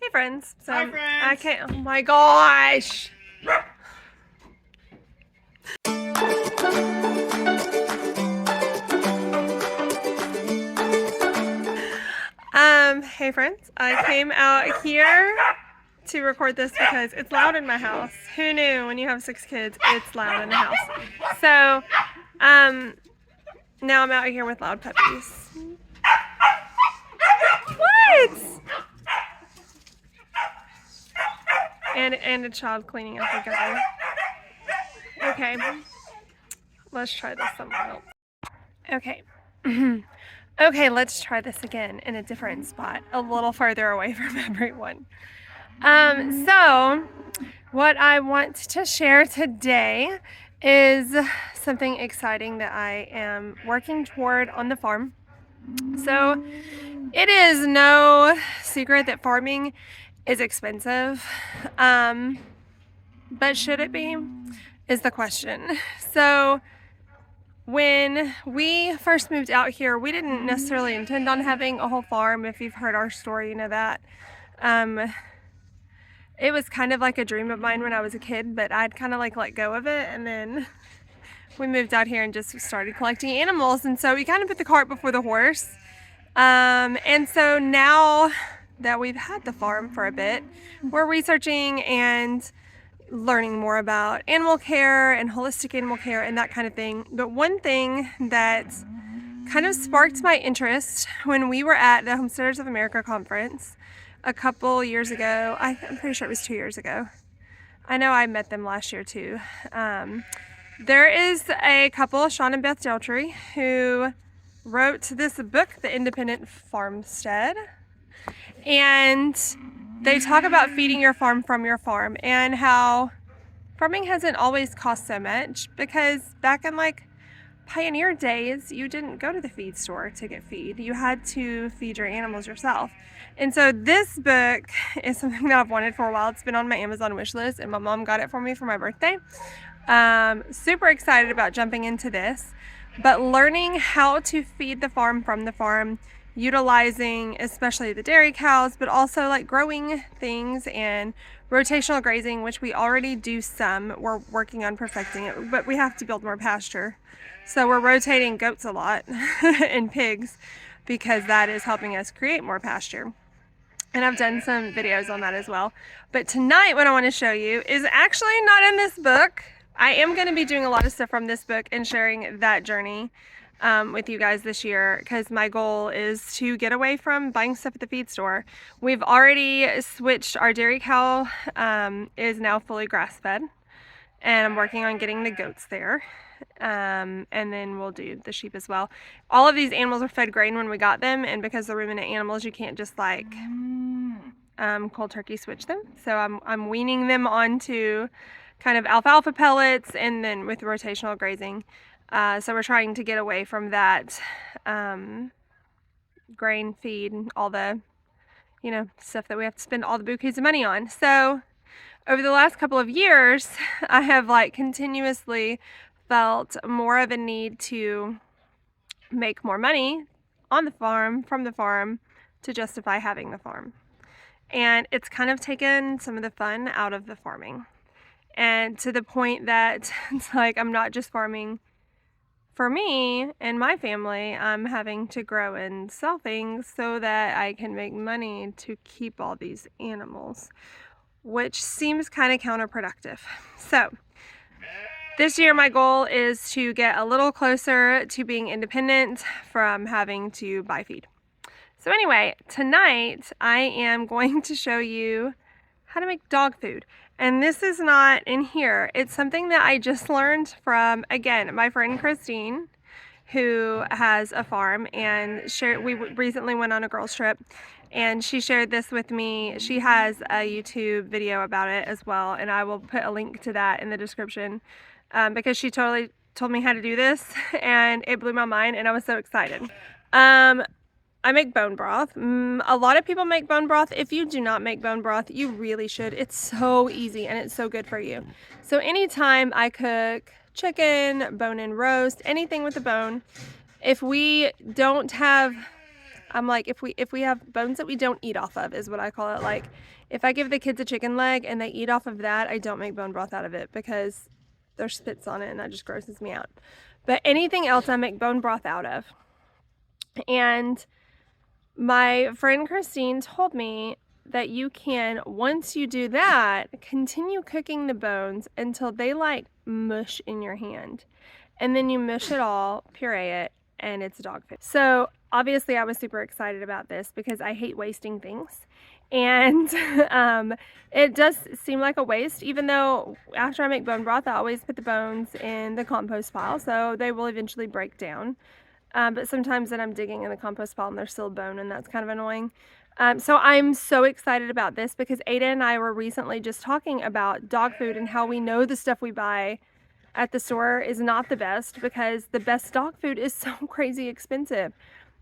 Hey friends. So Hi, friends. I can't. Oh my gosh. Hey friends. I came out here to record this because it's loud in my house. Who knew when you have 6 kids, it's loud in the house. So, now I'm out here with loud puppies. What? And a child cleaning up a gutter. Okay. Let's try this somewhere else. Okay. Okay, let's try this again in a different spot, a little farther away from everyone. So what I want to share today is something exciting that I am working toward on the farm. So it is no secret that farming is expensive, but should it be, is the question. So when we first moved out here, we didn't necessarily intend on having a whole farm. If you've heard our story, you know that. It was kind of like a dream of mine when I was a kid, but I'd kind of like let go of it, and then we moved out here and just started collecting animals, and so we kind of put the cart before the horse. And so now that we've had the farm for a bit, we're researching and learning more about animal care and holistic animal care and that kind of thing. But one thing that kind of sparked my interest when we were at the Homesteaders of America conference a couple years ago, I'm pretty sure it was 2 years ago. I know I met them last year too. There is a couple, Sean and Beth Deltry, who wrote this book, The Independent Farmstead, and they talk about feeding your farm from your farm and how farming hasn't always cost so much, because back in like pioneer days, you didn't go to the feed store to get feed. You had to feed your animals yourself. And so this book is something that I've wanted for a while. It's been on my Amazon wish list, and my mom got it for me for my birthday. Super excited about jumping into this, but learning how to feed the farm from the farm, utilizing especially the dairy cows, but also like growing things and rotational grazing, which we already do some. We're working on perfecting it, but we have to build more pasture. So we're rotating goats a lot and pigs, because that is helping us create more pasture. And I've done some videos on that as well. But tonight what I want to show you is actually not in this book. I am going to be doing a lot of stuff from this book and sharing that journey with you guys this year, because my goal is to get away from buying stuff at the feed store. We've already switched. Our dairy cow is now fully grass fed, and I'm working on getting the goats there. And then we'll do the sheep as well. All of these animals are fed grain when we got them, and because they're ruminant animals, you can't just like cold turkey switch them. So I'm weaning them onto kind of alfalfa pellets, and then with rotational grazing. So we're trying to get away from that grain feed and all the, you know, stuff that we have to spend all the bouquets of money on. So over the last couple of years, I have like continuously felt more of a need to make more money on the farm, from the farm, to justify having the farm. And it's kind of taken some of the fun out of the farming. And to the point that it's like I'm not just farming for me and my family, I'm having to grow and sell things so that I can make money to keep all these animals, which seems kind of counterproductive. So this year my goal is to get a little closer to being independent from having to buy feed. So anyway, tonight I am going to show you how to make dog food. And this is not in here. It's something that I just learned from, again, my friend Christine, who has a farm, and we recently went on a girls trip, and she shared this with me. She has a YouTube video about it as well, and I will put a link to that in the description, because she totally told me how to do this, and it blew my mind, and I was so excited. I make bone broth. A lot of people make bone broth. If you do not make bone broth, you really should. It's so easy and it's so good for you. So anytime I cook chicken, bone-in roast, anything with a bone, if we don't have I'm like, if we have bones that we don't eat off of, is what I call it. Like, if I give the kids a chicken leg and they eat off of that, I don't make bone broth out of it because there's spits on it and that just grosses me out. But anything else I make bone broth out of. And my friend Christine told me that you can, once you do that, continue cooking the bones until they like mush in your hand. And then you mush it all, puree it, and it's dog food. So obviously I was super excited about this because I hate wasting things. And it does seem like a waste, even though after I make bone broth, I always put the bones in the compost pile, so they will eventually break down. But sometimes then I'm digging in the compost pile and there's still a bone, and that's kind of annoying. So I'm so excited about this because Ada and I were recently just talking about dog food and how we know the stuff we buy at the store is not the best because the best dog food is so crazy expensive.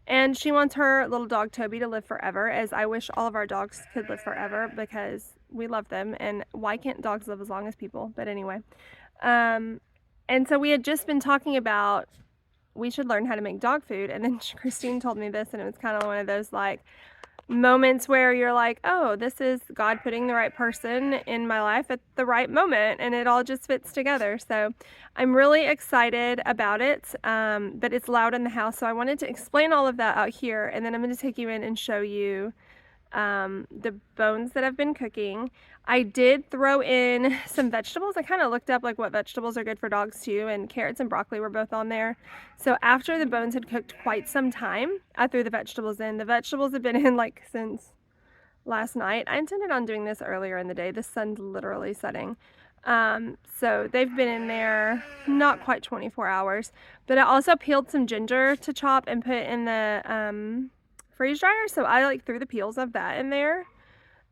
And she wants her little dog Toby to live forever, as I wish all of our dogs could live forever because we love them. And why can't dogs live as long as people? But anyway. And so we had just been talking about we should learn how to make dog food. And then Christine told me this, and it was kind of one of those like moments where you're like, oh, this is God putting the right person in my life at the right moment, and it all just fits together. So I'm really excited about it, but it's loud in the house, so I wanted to explain all of that out here, and then I'm going to take you in and show you the bones that I've been cooking. I did throw in some vegetables. I kind of looked up like what vegetables are good for dogs too, and carrots and broccoli were both on there. So after the bones had cooked quite some time, I threw the vegetables in. The vegetables have been in like since last night. I intended on doing this earlier in the day. The sun's literally setting. So they've been in there not quite 24 hours, but I also peeled some ginger to chop and put in the freeze dryer, so I like threw the peels of that in there.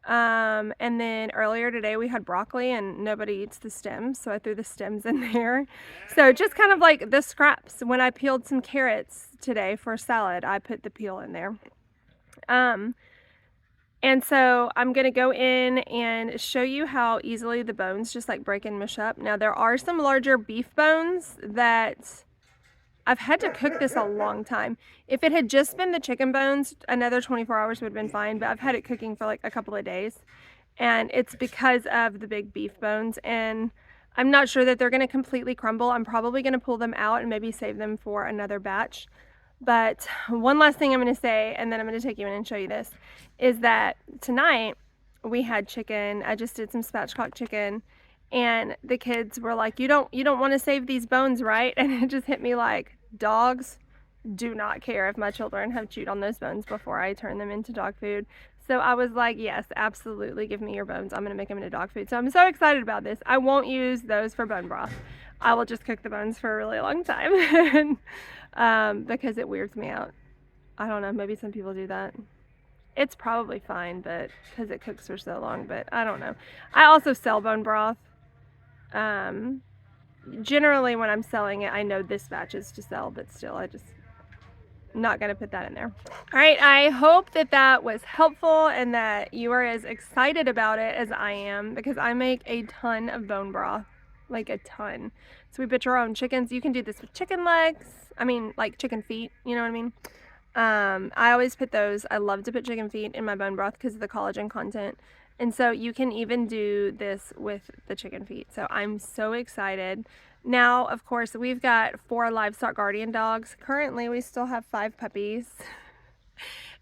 And then earlier today we had broccoli and nobody eats the stems, so I threw the stems in there. So just kind of like the scraps. When I peeled some carrots today for salad, I put the peel in there. And so I'm going to go in and show you how easily the bones just like break and mush up. Now there are some larger beef bones that I've had to cook this a long time. If it had just been the chicken bones, another 24 hours would have been fine, but I've had it cooking for like a couple of days. And it's because of the big beef bones, and I'm not sure that they're going to completely crumble. I'm probably going to pull them out and maybe save them for another batch. But one last thing I'm going to say, and then I'm going to take you in and show you this, is that tonight we had chicken. I just did some spatchcock chicken. And the kids were like, you don't want to save these bones, right? And it just hit me like, dogs do not care if my children have chewed on those bones before I turn them into dog food. So I was like, yes, absolutely, give me your bones. I'm going to make them into dog food. So I'm so excited about this. I won't use those for bone broth. I will just cook the bones for a really long time because it weirds me out. I don't know, maybe some people do that. It's probably fine, but because it cooks for so long, but I don't know. I also sell bone broth. Generally when I'm selling it, I know this batch is to sell, but still I just not gonna put that in there. All right, I hope that that was helpful and that you are as excited about it as I am, because I make a ton of bone broth, like a ton. So we butcher our own chickens. You can do this with chicken legs, I mean like chicken feet, you know what I mean? I always put those, I love to put chicken feet in my bone broth because of the collagen content. And so you can even do this with the chicken feet. So I'm so excited. Now, of course, we've got 4 livestock guardian dogs. Currently, we still have 5 puppies.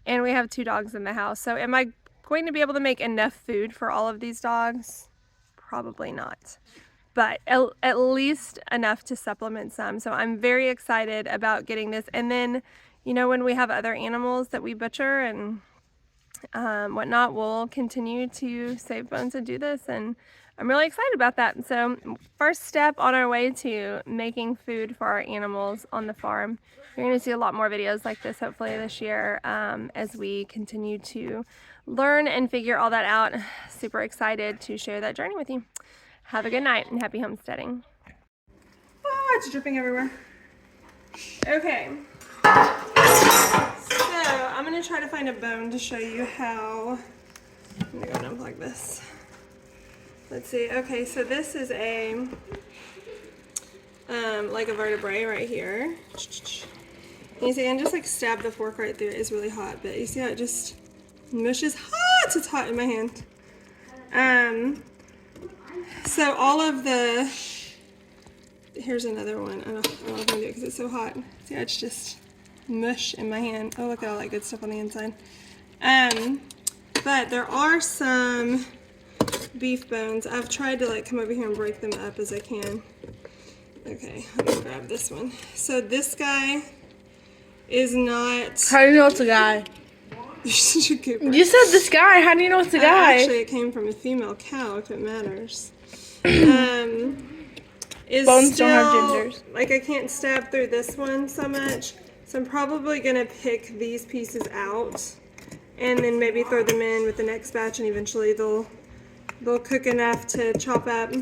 And we have 2 dogs in the house. So am I going to be able to make enough food for all of these dogs? Probably not. But at least enough to supplement some. So I'm very excited about getting this. And then, you know, when we have other animals that we butcher and whatnot, we'll continue to save bones and do this, and I'm really excited about that. So first step on our way to making food for our animals on the farm. You're going to see a lot more videos like this hopefully this year as we continue to learn and figure all that out. Super excited to share that journey with you. Have a good night and happy homesteading. Oh, it's dripping everywhere. Okay. So I'm going to try to find a bone to show you how. I'm going to go and unplug this. Let's see. Okay, so this is a like a vertebrae right here. And you see, I can just like stab the fork right through it. It's really hot, but you see how it just mushes? Hot! It's hot in my hand. So all of the, here's another one. I don't know if I'm gonna do it because it's so hot. See how it's just mush in my hand. Oh, look at all that good stuff on the inside. But there are some beef bones. I've tried to like come over here and break them up as I can. Okay, let me grab this one. So this guy is not. How do you know it's a guy? You said this guy. How do you know it's a guy? Actually, it came from a female cow, if it matters. Bones don't have genders. Like I can't stab through this one so much, so I'm probably gonna pick these pieces out, and then maybe throw them in with the next batch, and eventually they'll cook enough to chop up.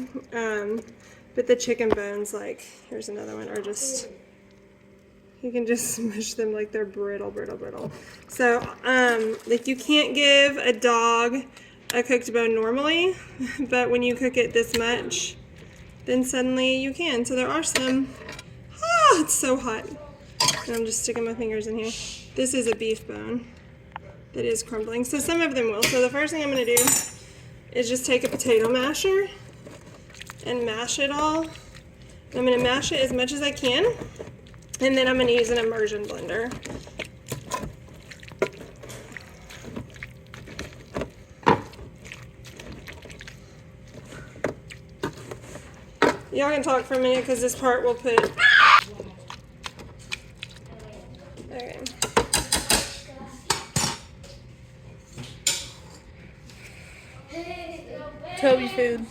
But the chicken bones, like here's another one, are just, you can just smush them like they're brittle. So like you can't give a dog a cooked bone normally, but when you cook it this much, then suddenly you can. So there are some. Ah, it's so hot. And I'm just sticking my fingers in here. This is a beef bone that is crumbling. So some of them will. So the first thing I'm going to do is just take a potato masher and mash it all. I'm going to mash it as much as I can. And then I'm going to use an immersion blender. Y'all can talk for a minute because this part will put. Okay. Toby food.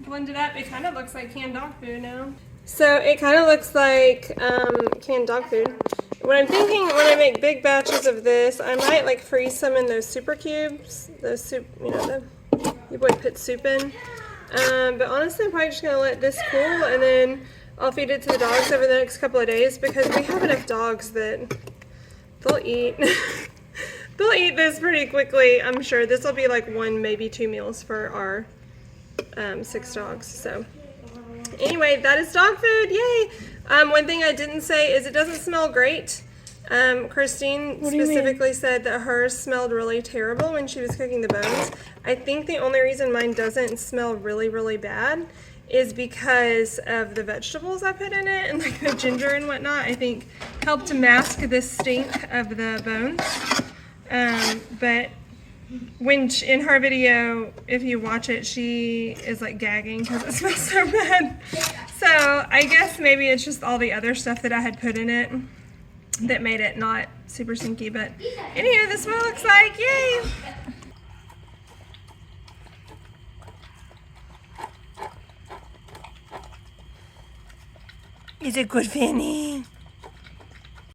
Blended up. It kind of looks like canned dog food now. So it kind of looks like canned dog food. What I'm thinking when I make big batches of this, I might like freeze some in those super cubes. Those soup, you know, your boy puts soup in. But honestly, I'm probably just gonna let this cool, and then I'll feed it to the dogs over the next couple of days because we have enough dogs that they'll eat. They'll eat this pretty quickly. I'm sure this will be like 1, maybe 2 meals for our 6 dogs. So anyway, that is dog food. Yay! One thing I didn't say is it doesn't smell great. Christine specifically said that hers smelled really terrible when she was cooking the bones. I think the only reason mine doesn't smell really bad is because of the vegetables I put in it, and like the ginger and whatnot, I think helped to mask the stink of the bones. But when in her video, if you watch it, she is like gagging because it smells so bad. So I guess maybe it's just all the other stuff that I had put in it that made it not super stinky. But anyway, this is what it looks like. Yay! Is it good, Fanny?